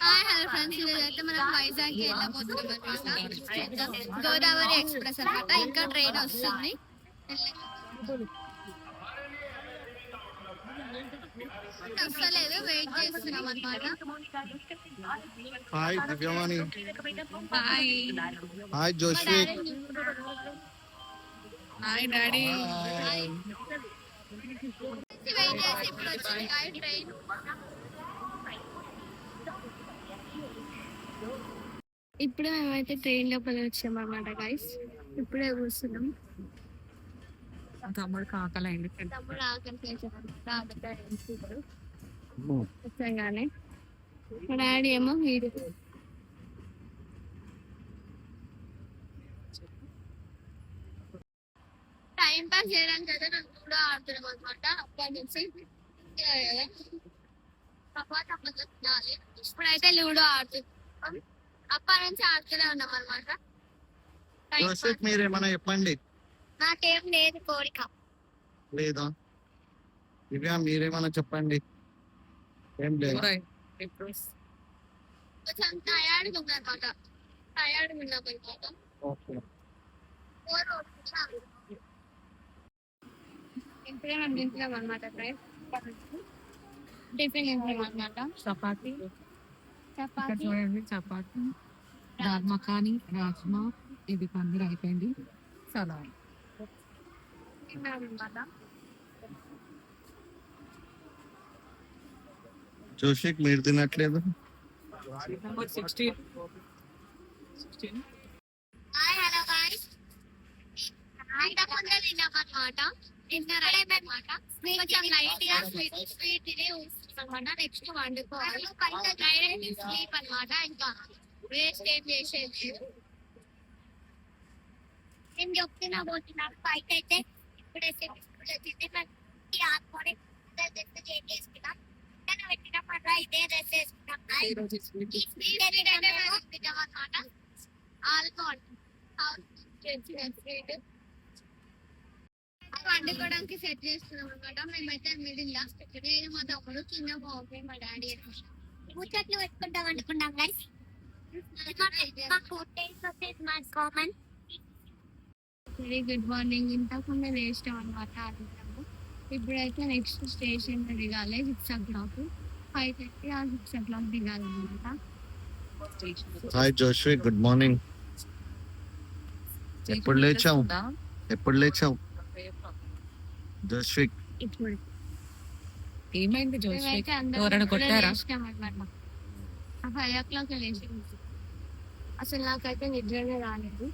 Hi hello friends, ఇదైతే మనం వైజాగ్ కి వెళ్ళబోతున్నాం అనమాట. గోదావరి ఎక్స్ప్రెస్ అనమాట. ఇంకా ట్రైన్ వస్తుంది. వస్తలేదు, వెయిట్ చేస్తున్నాం అనమాట. Hi Divyavani. Hi hi Joshvi. Hi daddy. Wait చేసి ఇప్పుడు వచ్చింది ట్రైన్. ఇప్పుడే మేమైతే ట్రైన్ లోపల వచ్చాం అన్నమాట గైస్. ఇప్పుడే కూర్చున్నాం. తమ్ముడు ఆకలి తమ్ముడు ఆకలి వచ్చాగానే మా డాడీ ఏమో వీడు టైం పాస్ చేయడానికి అయితే నేను కూడా ఆడుతున్నాం అనమాట. అప్పటి నుంచి ఇప్పుడైతే లూడో ఆడుతున్నాం. అప్పటి నుంచి ఆడుతూనే ఉన్నాం అనమాట. జోష్విక్ మీరేమన్నా చెప్పండి. నాకేం లేదు కోరిక. లేదా దివ్య మీరేమన్నా చెప్పండి. ఏం లేదు. కొంచెం టయర్డ్గా ఉందన్నమాట. టయర్డ్గా ఉన్నాం అనమాట. ఇప్పుడే మనం తింటున్నాం అనమాట. టిఫిన్ తింటున్నాం అనమాట. చపాతి చపాతి చూడండి, చపాతి, దాల్ మఖానీ, రాజ్మా, ఇది పన్నీర్ అయిపోయింది, సలాడ్ తిన్నాం అనమాట. జోష్విక్ మీరు తినట్లేదు. నెంబర్ 16. Hi hello guys. ఇంతకుముందే తిన్నాం అనమాట. డిన్నర్ అయిపోయిందన్నమాట. కొంచెం లైట్ గా స్వీట్ తినే అనమాట. నెక్స్ట్ వండుకోవాలి. డైరెక్ట్ స్లీప్ అనమాట. ఇంకా వేస్ట్ ఏం చేసేది. నేను చెప్తున్నా పోతున్నా పైకి అయితే ఇప్పుడే ఆడుకొని చేంజ్ చేసుకున్నాం. పెట్టినప్పుడు ఇదే డ్రెస్ వేసుకున్నాం అనమాట. వండుకోవడానికి సెట్ చేస్తున్నాం అనమాట. మేమైతే మిడిల్ లా, నేను మా తమ్ముడు, చిన్న బాబు, మా డాడీ ముచ్చట్లు పెట్టుకుంటాం అనుకున్నాం గైస్. Very good morning. ఇంతకుముందే వేస్తాం అనమాట. ఆడుతాము. ఇప్పుడైతే నెక్స్ట్ స్టేషన్ దిగాలి. 6 o'clock, 5:30 ఆ 6 o'clock దిగాలి అనమాట. Hi Joshvik, good morning. ఎప్పుడు లేచావు జోష్విక్? ఇప్పుడు ఏమైంది జోష్విక్? ఎవరైనా కొట్టారా? 5 o'clock లేచి అసలు నాకైతే నిద్రనే రాలేదు.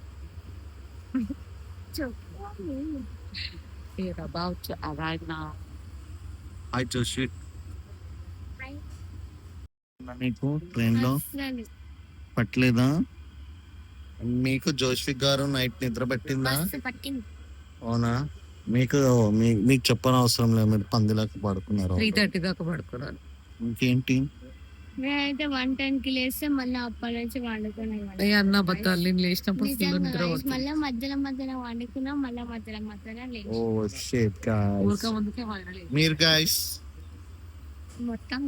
We're about to arrive now. Hi Joshvik. నీకు ట్రైన్ లో పట్టలేదా? మీకు జోష్విక్ గారు నైట్ నిద్ర పట్టిందా? పట్టింది. అవునా? మీకు చెప్పని అవసరం లేదు, మీరు పందిలాగా పడుకున్నారు. 3:30 దాకా పడుకున్నాను. ఇంకేంటి? నేనైతే 1:10 లేస్తే మళ్ళీ అప్పటి నుంచి వండుకున్నాను. అన్న బతాలు నేను లేచినప్పుడు నిద్ర మళ్ళీ మధ్యలో వండుకున్నా. మళ్ళీ మధ్యలో ఓ షిట్ గాయ్స్. మీరు గాయ్స్ మొత్తం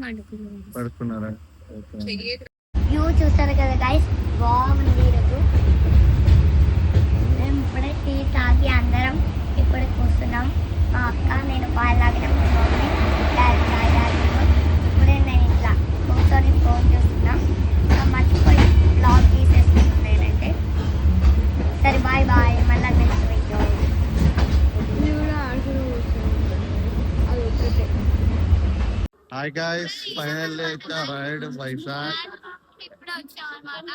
పడుకున్నారా? వ్యూ చూస్తారు కదా గైస్, బాగుంది. ఈరోజు మేము ఇప్పుడే టీ తాగి అందరం ఇప్పుడే కూర్చున్నాం. మా అక్క నేను పాలు తాగినాం. డాడీ తాగినారు. ఇప్పుడే నేను ఇట్లా కూర్చొని ఫోన్ చూస్తున్నాం. మర్చిపోయి బ్లాగ్ తీసేస్తున్నాను నేనైతే. సరే బాయ్ బాయ్. మళ్ళీ next video. Hi guys, final ride Vizag. ఇప్పుడు వచ్చాం అన్నమాట.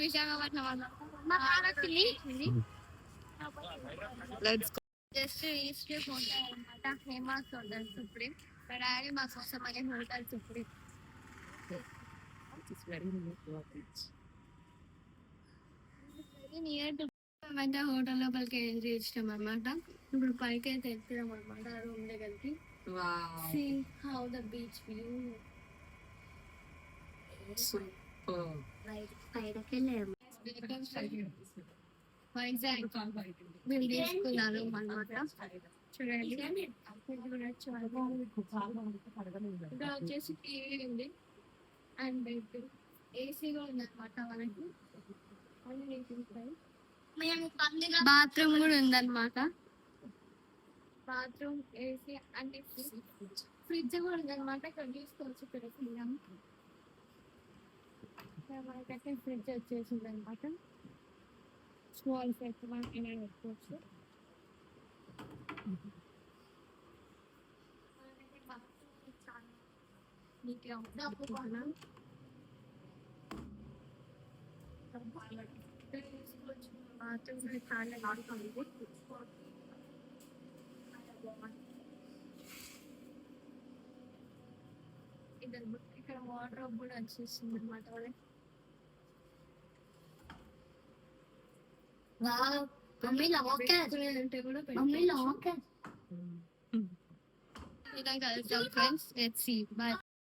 విశాఖపట్నం జస్ట్ ఈస్ట్ హోటల్ అనమాట. Famous hotels. ఇప్పుడే మా డాడీ మా కోసం అనే హోటల్స్ ఇప్పుడు నియర్ టు మేమైతే హోటల్ లోపలికి ఎంట్రీ ఇచ్చినాం అనమాట. ఇప్పుడు పైకి అయితే ఎత్తున్నాం అనమాట రూమ్ దగ్గరికి. See how the beach view. Vizag మేము తీసుకున్నాను అనమాట. చూడండి ఇది కూడా చాలా బాగుంది. ఇక్కడ వచ్చేసి టీవీ ఉంది అండ్ బెడ్ ఏసీ కూడా ఉంది అనమాట మనకి. మేము పండుగ బాత్రూమ్ కూడా ఉందన్నమాట. బాత్రూమ్ ఏసీ అంటే ఫ్రిడ్జ్ కూడా ఉందన్నమాట. ఇక్కడ చూసుకోవచ్చు ఇక్కడ మనకైతే ఫ్రిడ్జ్ వచ్చేసింది అనమాట. స్మాల్ ఫ్రిడ్జ్ మనకి ఏమైనా పెట్టుకోవచ్చు. నీట్గా బాత్రూమ్ చాలా ఇక్కడ వాటర్ కూడా వచ్చేసింది అనమాట. వావ్ మమ్మీ లాకర్ అంటే కూడా మమ్మీ లాకర్ ఇలా కలుద్దాం ఫ్రెండ్స్. Let's see by.